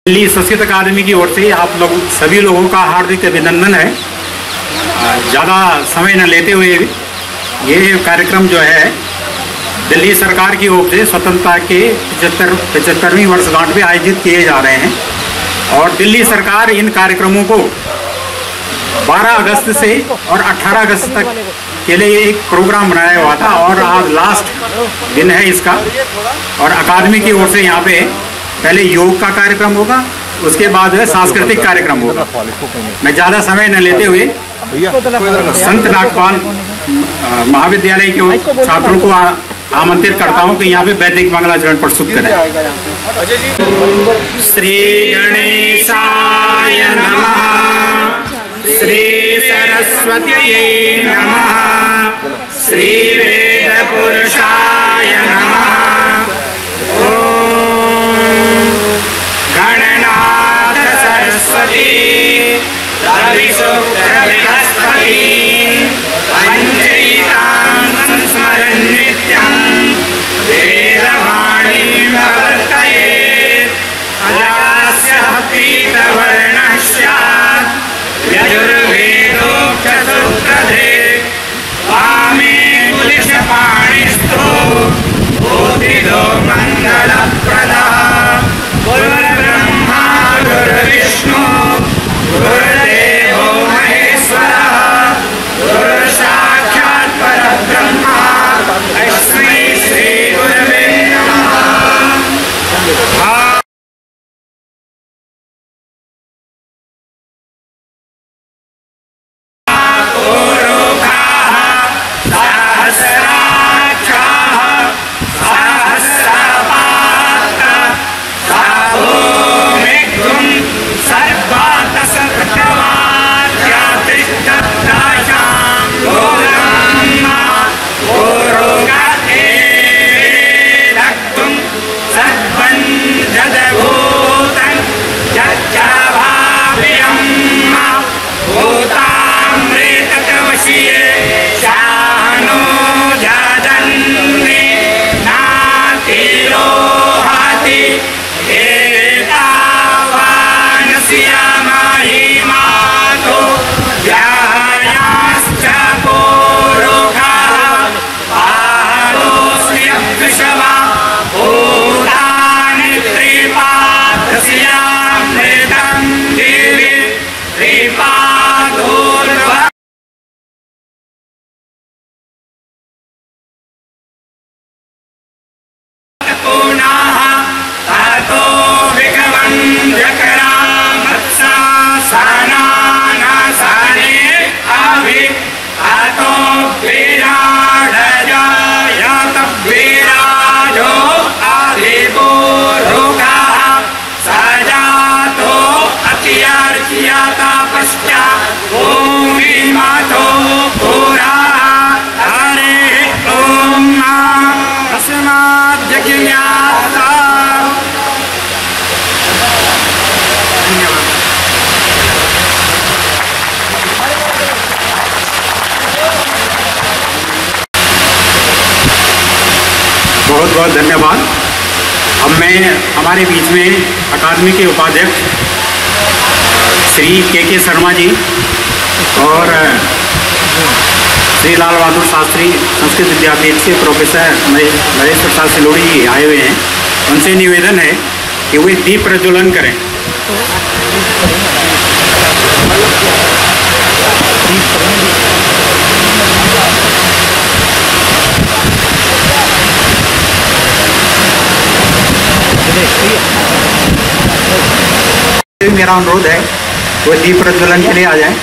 दिल्ली संस्कृत अकादमी की ओर से आप लोग सभी लोगों का हार्दिक अभिनंदन है। ज़्यादा समय न लेते हुए ये कार्यक्रम जो है दिल्ली सरकार की ओर से स्वतंत्रता के 75वीं वर्षगांठ में आयोजित किए जा रहे हैं और दिल्ली सरकार इन कार्यक्रमों को 12 अगस्त से और 18 अगस्त तक के लिए एक प्रोग्राम बनाया हुआ था और आज लास्ट दिन है इसका। और अकादमी की ओर से यहाँ पे पहले योग का कार्यक्रम होगा, उसके बाद है सांस्कृतिक कार्यक्रम होगा। मैं ज़्यादा समय न लेते हुए संत नागपाल महाविद्यालय के छात्रों को आमंत्रित करता हूँ कि यहाँ पे वैदिक मंगलाचरण प्रस्तुत करें। श्री गणेशाय नमः, श्री सरस्वती नमः, श्री वेद पुरुषाय नमः। ओम गणनाथ सरस्वती रविशुक्र बृहस्पति पंचैतां संस्मरन् नित्यं वेदवाणीं प्रवर्तयेत्। अजास्य पीतवर्णः स्यात् यजुर्वेदोक्तसूत्रधे वामे कुलिशपाणिस्थो बोधितो मङ्गलप्रदः। गुरुर्ब्रह्मा गुरुर्विष्णु गुरुर्देवो महेश्वरः, गुरुर्साक्षात् परब्रह्म तस्मै श्री गुरवे नमः। बहुत बहुत धन्यवाद। अब मैं हमारे बीच में अकादमी के उपाध्यक्ष श्री के शर्मा जी और श्री लाल बहादुर शास्त्री संस्कृत विद्यापीठ से प्रोफेसर महेश प्रसाद सिलोड़ी जी आए हुए हैं। उनसे निवेदन है कि वे दीप प्रज्वलन करें। मेरा अनुरोध है वो दीप प्रज्वलन के लिए आ जाए।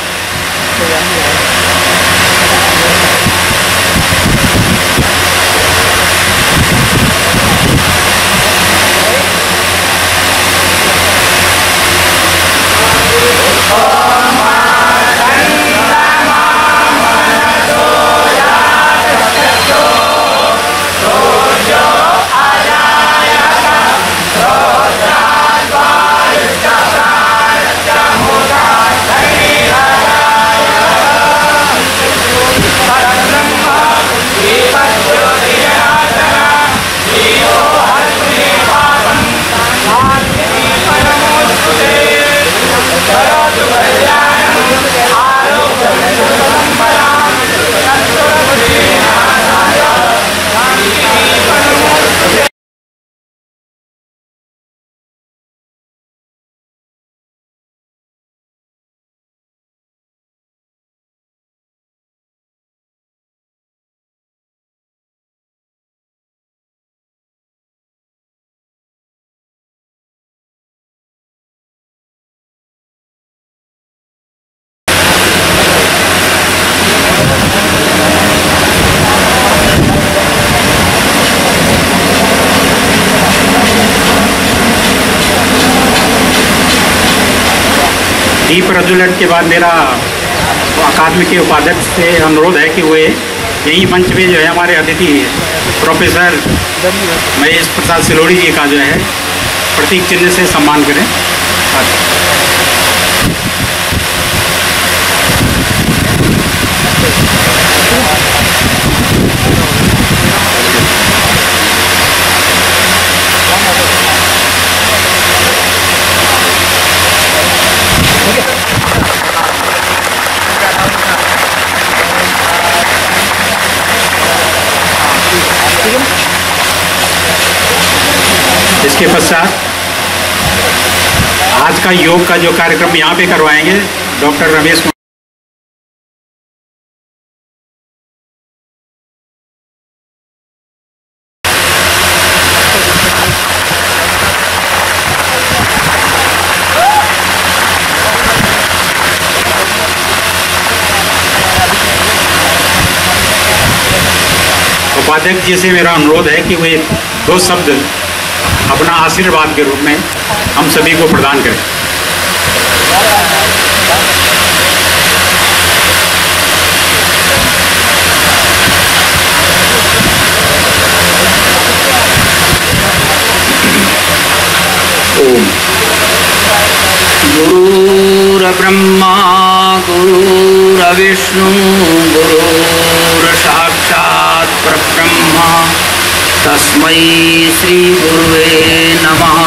दीप प्रज्वलन के बाद मेरा अकादमी के उपाध्यक्ष से अनुरोध है कि वे यही मंच में जो है हमारे अतिथि प्रोफेसर महेश प्रसाद सिलोड़ी जी का जो है प्रतीक चिन्ह से सम्मान करें। इसके पश्चात आज का योग का जो कार्यक्रम यहाँ पे करवाएंगे डॉक्टर रमेश उपाध्यक्ष जी से मेरा अनुरोध है कि वे 2 शब्द अपना आशीर्वाद के रूप में हम सभी को प्रदान करें। ओम गुरुर्ब्रह्मा गुरुर्विष्णु गुरुर्साक्षात् परब्रह्म तस्मै श्री गुरुवे नमः।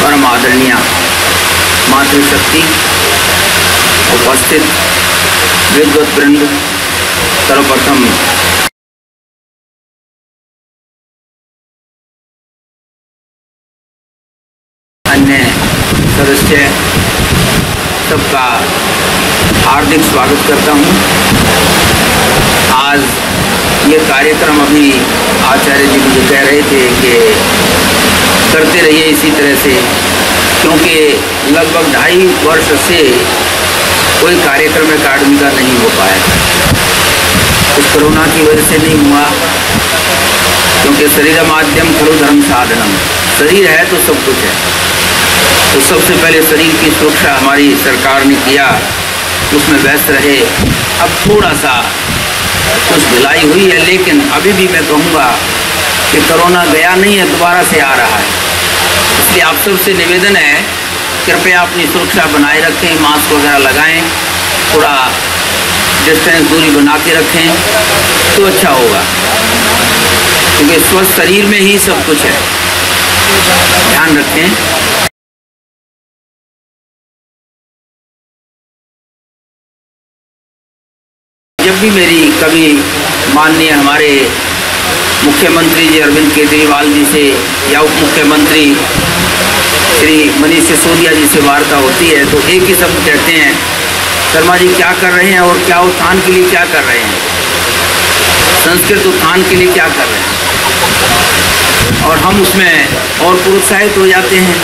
परम आदरणीय मातृशक्ति उपस्थित विद्वत वृंद, सर्वप्रथम अन्य सदस्य सबका हार्दिक स्वागत करता हूँ। आज ये कार्यक्रम अभी आचार्य जी मुझे कह रहे थे कि करते रहिए इसी तरह से, क्योंकि लगभग 2.5 वर्ष से कोई कार्यक्रम अकादमी का नहीं हो पाया। कुछ कोरोना की वजह से नहीं हुआ, क्योंकि शरीर माध्यम खलु धर्म साधनम, शरीर है तो सब कुछ है। तो सबसे पहले शरीर की सुरक्षा हमारी सरकार ने किया, उसमें व्यस्त रहे। अब थोड़ा सा कुछ ढिलाई हुई है, लेकिन अभी भी मैं कहूँगा कि कोरोना गया नहीं है, दोबारा से आ रहा है। इसलिए आप सबसे निवेदन है, कृपया अपनी सुरक्षा बनाए रखें, मास्क वगैरह लगाएं, थोड़ा डिस्टेंस दूरी बना के रखें तो अच्छा होगा, क्योंकि स्वस्थ शरीर में ही सब कुछ है। ध्यान रखें। जब भी मेरी कभी माननीय हमारे मुख्यमंत्री जी अरविंद केजरीवाल जी से या उप मुख्यमंत्री श्री मनीष सिसोदिया जी से वार्ता होती है तो एक ही शब्द कहते हैं, शर्मा जी क्या कर रहे हैं और क्या उत्थान के लिए क्या कर रहे हैं, संस्कृत उत्थान के लिए क्या कर रहे हैं। और हम उसमें और प्रोत्साहित हो जाते हैं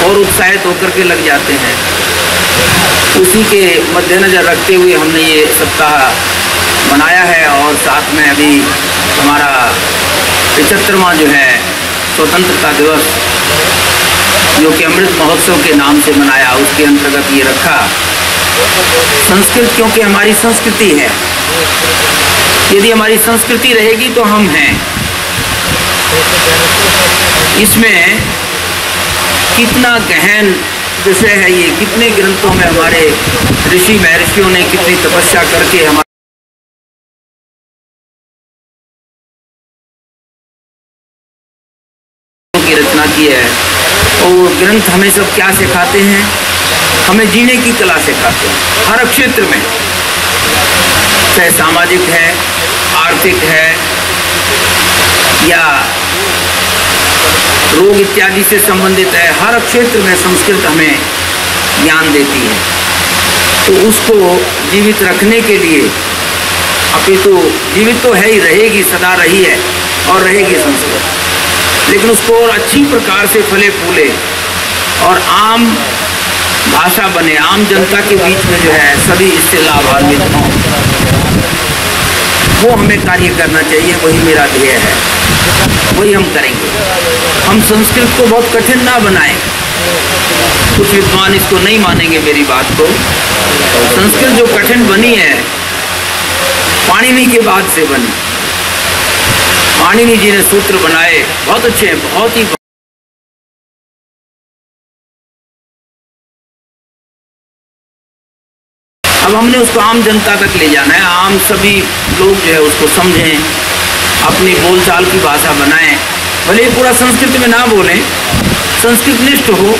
और उत्साहित होकर के लग जाते हैं। उसी के मद्देनज़र रखते हुए हमने ये सप्ताह मनाया है और साथ में अभी हमारा 75वां जो है स्वतंत्रता दिवस, जो कि अमृत महोत्सव के नाम से मनाया, उसके अंतर्गत ये रखा। संस्कृत क्योंकि हमारी संस्कृति है, यदि हमारी संस्कृति रहेगी तो हम हैं। इसमें कितना गहन विषय है ये, कितने ग्रंथों में हमारे ऋषि महर्षियों ने कितनी तपस्या करके हमारे की रचना की है। और वो ग्रंथ हमें सब क्या सिखाते हैं, हमें जीने की कला सिखाते हैं हर क्षेत्र में, चाहे सामाजिक है, आर्थिक है या रोग इत्यादि से संबंधित है, हर क्षेत्र में संस्कृत हमें ज्ञान देती है। तो उसको जीवित रखने के लिए, अपितु जीवित तो है ही, रहेगी, सदा रही है और रहेगी संस्कृत, लेकिन उसको और अच्छी प्रकार से फले फूले और आम भाषा बने, आम जनता के बीच में जो है सभी इससे लाभान्वित हों, वो हमें कार्य करना चाहिए। वही मेरा ध्येय है, वही हम करेंगे। हम संस्कृत को बहुत कठिन ना बनाएं, कुछ विद्वान इसको नहीं मानेंगे मेरी बात को। संस्कृत जो कठिन बनी है, पाणिनि के बाद से बनी। पाणिनि जी ने सूत्र बनाए, बहुत अच्छे हैं, बहुत ही। अब हमने उसको आम जनता तक ले जाना है, आम सभी लोग जो है उसको समझें, अपनी बोलचाल की भाषा बनाएं। भले ही पूरा संस्कृत में ना बोलें, संस्कृत निष्ठ हो।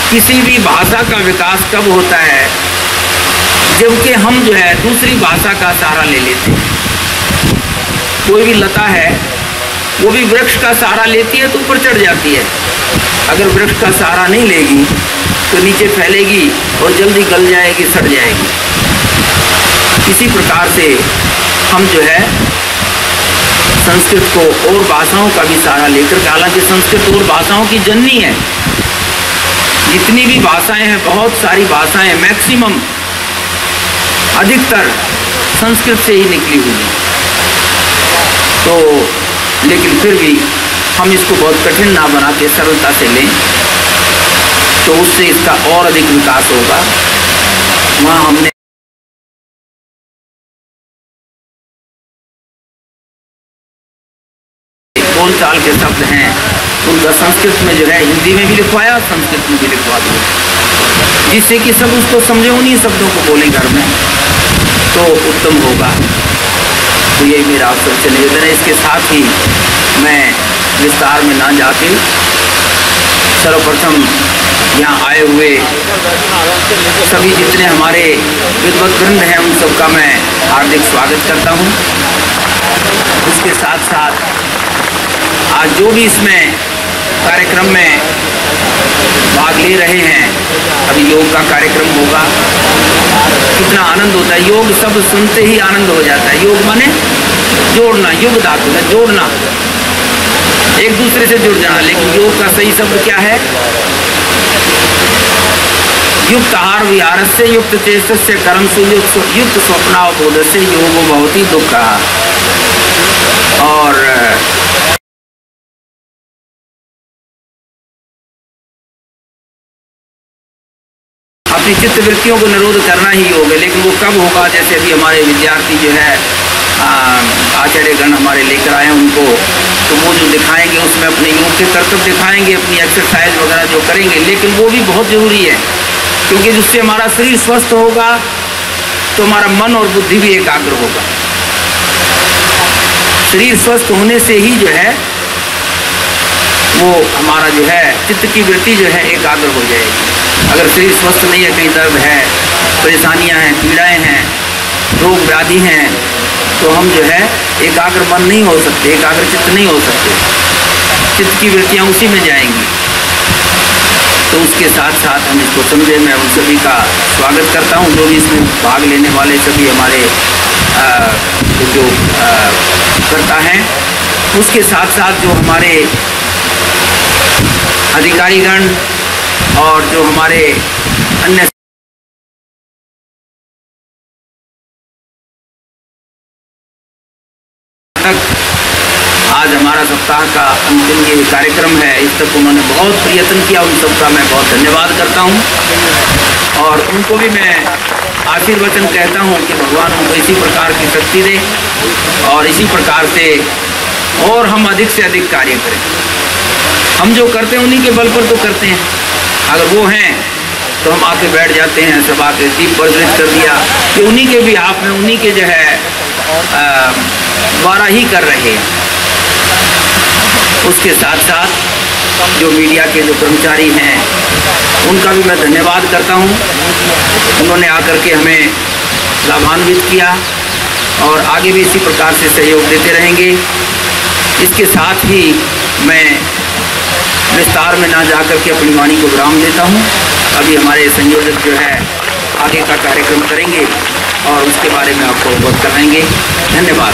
किसी भी भाषा का विकास कब होता है? जबकि हम जो है दूसरी भाषा का सहारा ले लेते हैं। कोई भी लता है, वो भी वृक्ष का सहारा लेती है तो ऊपर चढ़ जाती है। अगर वृक्ष का सहारा नहीं लेगी तो नीचे फैलेगी और जल्दी गल जाएगी, सड़ जाएगी। इसी प्रकार से हम जो है संस्कृत को और भाषाओं का भी सहारा लेकर, हालांकि संस्कृत और भाषाओं की जननी है। जितनी भी भाषाएं हैं, बहुत सारी भाषाएं, मैक्सिमम अधिकतर संस्कृत से ही निकली हुई है। तो लेकिन फिर भी हम इसको बहुत कठिन ना बना के सरलता से लें तो उससे इसका और अधिक विकास होगा। वहाँ हमने बोलचाल के शब्द हैं, उनका संस्कृत में जो है हिंदी में भी लिखवाया, संस्कृत में भी लिखवा दिया, जिससे कि सब उसको समझे, उन्हीं शब्दों को बोलें घर में तो उत्तम होगा। तो यही मेरा आप सबसे निवेदन है। इसके साथ ही मैं विस्तार में ना जाके सर्वप्रथम यहाँ आए हुए सभी जितने हमारे विद्वत वृंद हैं उन सबका मैं हार्दिक स्वागत करता हूँ। इसके साथ साथ आज जो भी इसमें कार्यक्रम में भाग ले रहे हैं, अभी योग का कार्यक्रम होगा, कितना आनंद होता है। योग शब्द सुनते ही आनंद हो जाता है। योग माने जोड़ना, युग धातु है जोड़ना, एक दूसरे से जुड़ जाना। लेकिन योग का सही शब्द क्या है? युक्त आहार विहार से, युक्त चेष्ट से, कर्म से, युक्त स्वप्नावबोध से योगो भवति दुःखः। और अपनी चित्त वृत्तियों को निरोध करना ही योग है। लेकिन वो कब होगा? जैसे अभी हमारे विद्यार्थी जो है आचार्यगण हमारे लेकर आए हैं उनको, तो वो जो दिखाएंगे उसमें अपने योग के कर्तव्य दिखाएंगे, अपनी एक्सरसाइज वगैरह जो करेंगे। लेकिन वो भी बहुत ज़रूरी है, क्योंकि जिससे हमारा शरीर स्वस्थ होगा तो हमारा मन और बुद्धि भी एकाग्र होगा। शरीर स्वस्थ होने से ही जो है वो हमारा जो है चित्त की वृत्ति जो है एकाग्र हो जाएगी। अगर शरीर स्वस्थ नहीं है, कहीं दर्द है, परेशानियां हैं, पीड़ाएं हैं, रोग व्याधि हैं, तो हम जो है एकाग्र मन नहीं हो सकते, एकाग्र चित्त नहीं हो सकते। चित्त की वृत्तियाँ उसी में जाएंगी। तो उसके साथ साथ हम इसको समझे। मैं उन सभी का स्वागत करता हूँ जो भी इसमें भाग लेने वाले सभी हमारे जो करता हैं। उसके साथ साथ जो हमारे अधिकारीगण और जो हमारे अन्य आज हमारा सप्ताह का अंतिम ये कार्यक्रम है, इस तक उन्होंने बहुत प्रयत्न किया, उन सबका मैं बहुत धन्यवाद करता हूँ। और उनको भी मैं आशीर्वचन कहता हूँ कि भगवान उनको इसी प्रकार की शक्ति दे और इसी प्रकार से और हम अधिक से अधिक कार्य करें। हम जो करते हैं उन्हीं के बल पर तो करते हैं। अगर वो हैं तो हम आके बैठ जाते हैं, सब आके दीप प्रज्वलित कर दिया, कि उन्हीं के भी आप में, उन्हीं के जो है द्वारा ही कर रहे हैं। उसके साथ साथ जो मीडिया के जो कर्मचारी हैं उनका भी मैं धन्यवाद करता हूं। उन्होंने आकर के हमें लाभान्वित किया और आगे भी इसी प्रकार से सहयोग देते रहेंगे। इसके साथ ही मैं विस्तार में ना जाकर के अपनी वाणी को विराम देता हूं। अभी हमारे संयोजक जो है आगे का कार्यक्रम करेंगे और उसके बारे में आपको अवगत कराएंगे। धन्यवाद।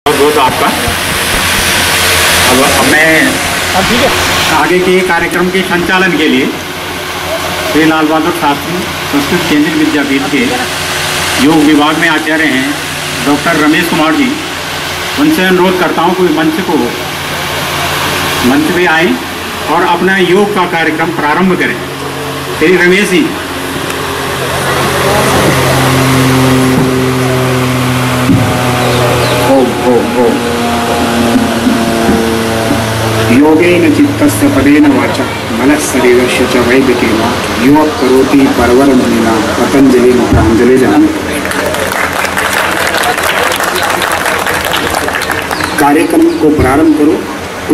बहुत आपका। अब मैं आगे के कार्यक्रम के संचालन के लिए श्री लाल बहादुर शास्त्री संस्कृत केंद्रीय विद्यापीठ के योग विभाग में आचार्य हैं डॉक्टर रमेश कुमार जी, उनसे अनुरोध करता हूँ कोई मंच पे आए और अपना योग का कार्यक्रम प्रारंभ करें। श्री रमेश जी। योगेन चित्तस्य पदेन वाचा मनः शरीरस्य च वैदिकेन योग करोति परवरमुनिना पतंजलि प्रांजलि जाने। कार्यक्रम को प्रारंभ करो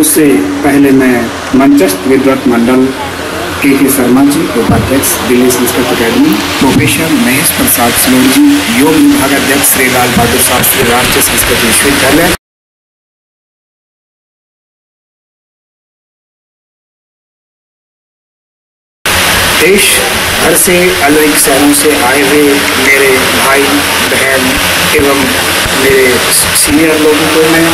उससे पहले मैं मंचस्थ विद्वत मंडल के शर्मा जी, उपाध्यक्ष दिल्ली संस्कृत अकेडमी, प्रोफेसर महेश प्रसाद सिलोर जी, योग विभागाध्यक्ष श्री लाल बहादुर शास्त्री राष्ट्रीय संस्कृत विश्वविद्यालय, देश भर से अलग शहरों से आए हुए मेरे भाई बहन एवं मेरे सीनियर लोगों को मैं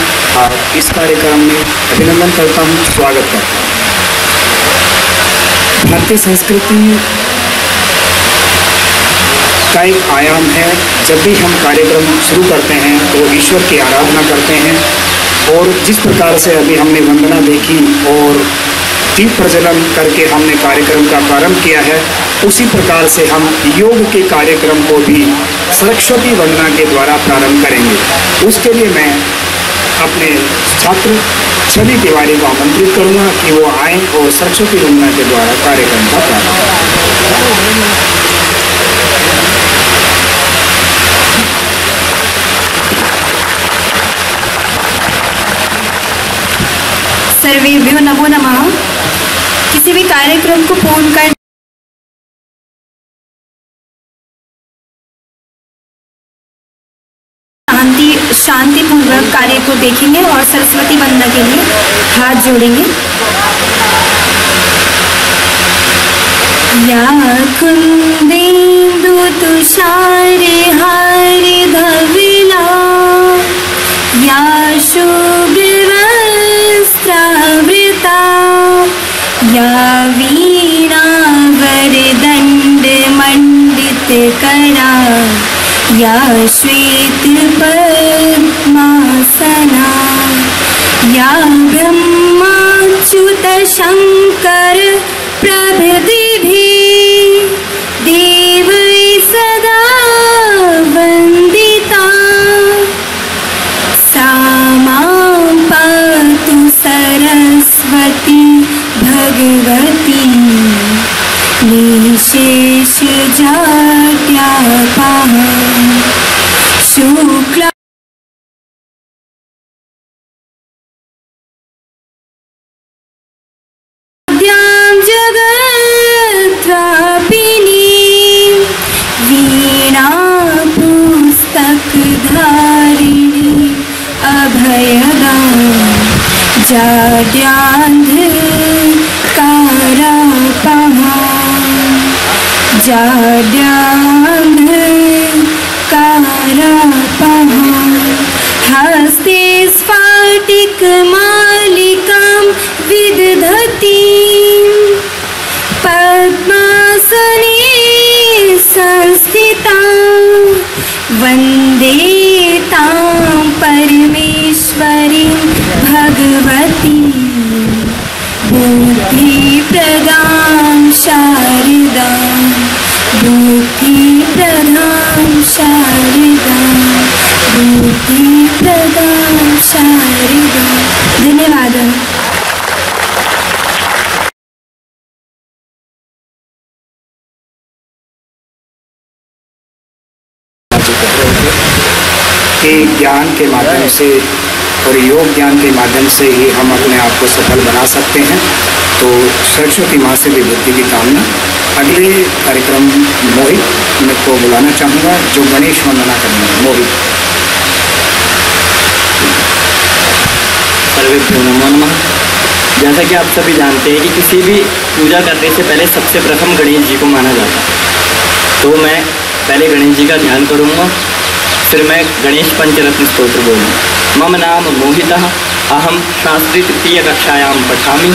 इस कार्यक्रम में अभिनंदन करता हूँ, स्वागत करता हूँ। भारतीय संस्कृति का एक आयाम है, जब भी हम कार्यक्रम शुरू करते हैं तो ईश्वर की आराधना करते हैं और जिस प्रकार से अभी हमने वंदना देखी और दीप प्रज्वलन करके हमने कार्यक्रम का प्रारंभ किया है, उसी प्रकार से हम योग के कार्यक्रम को भी सरस्वती वंदना के द्वारा प्रारंभ करेंगे। उसके लिए मैं अपने छात्र छवि तिवारी को आमंत्रित करूंगा कि वो आए और सरस्वती वंदना के द्वारा कार्यक्रम का प्रारंभ करें। सर्वेभ्यो नमो नमः। किसी भी कार्यक्रम को पूर्ण कर शांतिपूर्वक कार्य को देखेंगे और सरस्वती वंदना के लिए हाथ जोड़ेंगे। या कुंदेन्दु तुषारे हारे धविला या शुभ्रवस्त्रावृता या वीणा वरदंड मंडित करा या श्वेत पद्मासना या ब्रह्माच्युत शंकर प्रभृतिभिः देवै सदा वंदिता सा मां पातु सरस्वती भगवती निशेष जाड्यापः शुक्ला जगद्व्यापिनी वीणा पुस्तकधारिणी अभयदा जाड्यान्धकारापहा जाड्यान्धकारापहा हस्ते स्फाटिकमालिकां विदधती पद्मासने संस्थिता वन्दे तां परमेश्वरीं भगवती बुद्धिप्रदां शारदां बुद्धिप्रदां शारदां बुद्धिप्रदां शारदां। धन्यवाद। कि ज्ञान के माध्यम से और योग ज्ञान के माध्यम से ही हम अपने आप को सफल बना सकते हैं। तो सरस्वती माँ से भी बुद्धि की कामना। अगले कार्यक्रम मोहित को बुलाना चाहूँगा जो गणेश वंदना करेंगे। मोहित। सर्वेभ्यो नमो नमः। जैसा कि आप सभी जानते हैं कि किसी भी पूजा करने से पहले सबसे प्रथम गणेश जी को माना जाता है, तो मैं पहले गणेश जी का ध्यान करूँगा, फिर मैं गणेश पंचरत्न स्तोत्र बोलूँगा। मम नाम मोहितः, अहम शास्त्री तृतीय कक्षायां पठामि,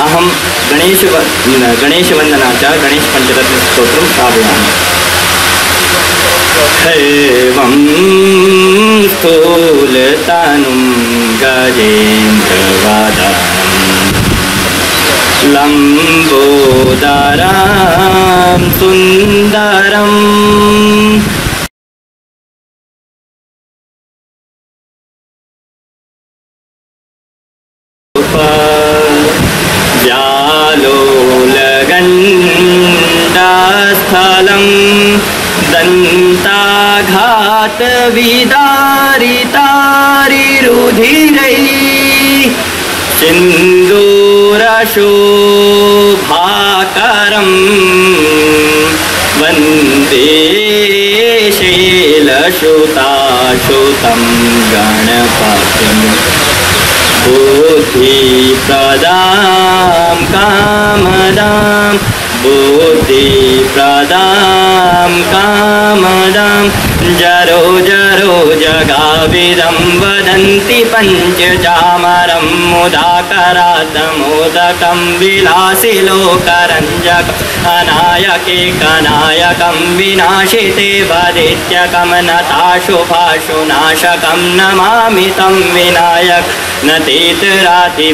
अहम गणेश वंदना च गणेश पंचरत्न स्तोत्रं श्रावयामि। एवं स्थूलतनुं गजेन्द्रवदनं लम्बोदरं सुन्दरम् व्यालोलगण्डस्थलं दन्ताघातविदारितारिरुधिरैः सिन्दूरशोभाकरं वन्दे शैलसुताशुतं गणपतिम् बुद्धिप्रदां कामदां बुद्धिप्रदां कामदां जरो जरो जगाविदं वदन्ति पञ्चचामरं मुदाकरादमोदकं विलासिलोकरञ्जकम् अनायके कनायकं विनाशिते वदित्यकं नताशुभाशुनाशकं नमामि तं विनायक न तेतराति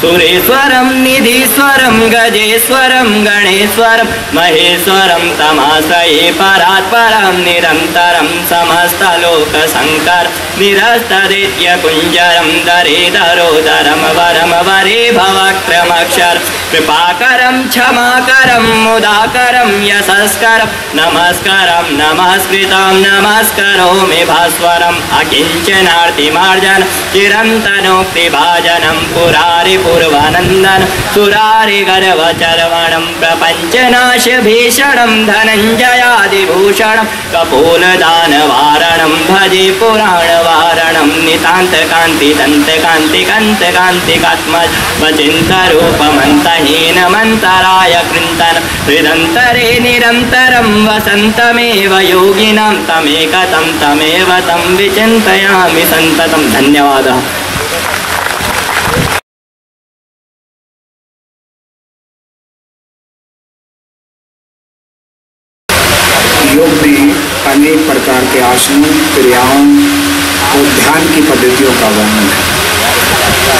सुरेश्वरं निधीश्वरं गजेश्वरं गणेश्वरं महेश्वरं तमाश्रये परात्परं निरन्तरं समस्तलोकशङ्कर निरस्तदैत्यकुञ्जरं दरेदरोदरं वरं वरे भवक्रमक्षर कृपाकरं क्षमाकरं मुदाकरं यशस्करं नमस्करं नमस्कृतं नमस्करोमि भास्वरम् अकिञ्चनार्तिमार्जन चिरन्तनोक्तिभाजनं पुरारि पूर्वानन्दन सुरारि गर्वचर्वणं प्रपञ्चनाशभीषणं धनञ्जयादिभूषणं कपोलदानवारणं भजे पुराणवारणं नितान्तकान्तिकात्मजमचिन्तरूपमन्तहीनमन्तराय कृन्तन हृदन्तरे निरन्तरं वसन्तमेव योगिनां तमेकतं तमेव तं विचिन्तयामि सन्ततं। धन्यवादः। योग में अनेक प्रकार के आसनों, क्रियाओं और ध्यान की पद्धतियों का वर्णन है।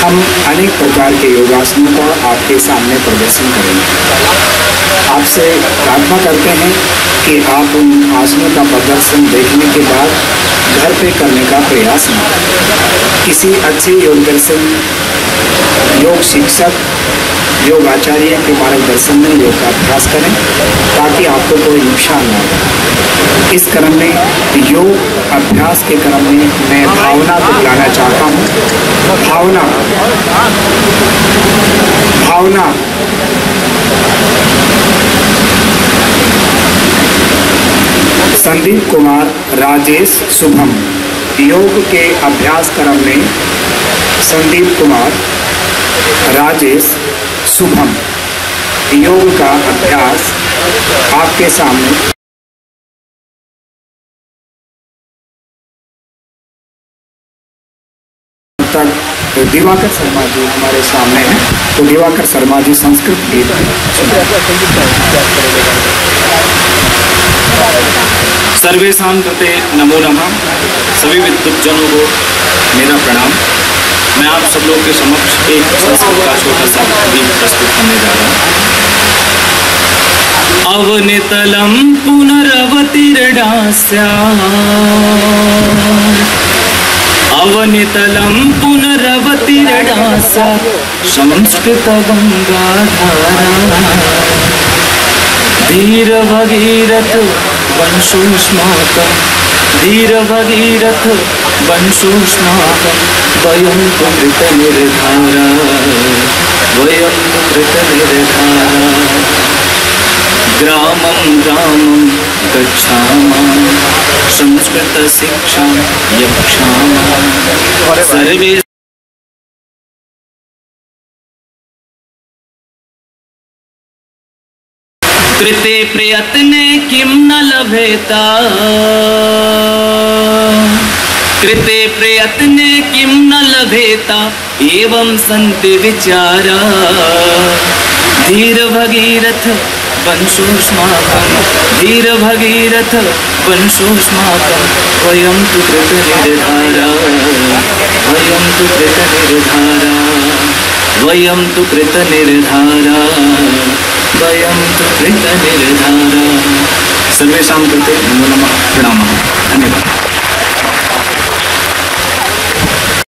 हम अनेक प्रकार के योगासनों का आपके सामने प्रदर्शन करेंगे। आपसे प्रार्थना करते हैं कि आप उन आसनों का प्रदर्शन देखने के बाद घर पे करने का प्रयास न करें। किसी अच्छे योग दर्शन, योग शिक्षक, योग आचार्य के मार्गदर्शन में योग का अभ्यास करें ताकि आपको कोई नुकसान न हो। इस क्रम में योग अभ्यास के क्रम में मैं भावना को बुलाना चाहता हूँ। भावना भावना संदीप कुमार, राजेश, शुभम। योग के अभ्यास क्रम में संदीप कुमार, राजेश, शुभम योग का अभ्यास आपके सामने। तक दिवाकर शर्मा जी हमारे सामने हैं, तो दिवाकर शर्मा जी संस्कृत गीत सर्वेषां कृते नमो नमः। सभी विद्वज्जनों को मेरा प्रणाम। मैं आप सब लोग के समक्ष एक संस्कृत का छोटा सा गीत प्रस्तुत करने जा रहा हूँ। अवनितलं पुनरवतिर्डास्या अवनितलं पुनरवतिर्डास्या संस्कृत गंगाधारा धीर भगीरथ वंशोष्माकं धीर भगीरथ वंशोष्माकं वयं तु कृतनिर्धारा वयं तु कृतनिर्धारा ग्रामं ग्रामं गच्छामः संस्कृत शिक्षां यक्षामः सर्वे कृते प्रयत्ने किं न लभेता कृते प्रयत्ने किं न लभेता एवं सन्ति विचारा धीर भगीरथ वंशोऽस्माकं धीर भगीरथ वंशोऽस्माकं वयं तु कृतनिर्धारा वयं तु कृतनिर्धारा वयं तु कृतनिर्धारा वयं तु कृतनिर्धारा। सर्वेषां कृते नमो नमः।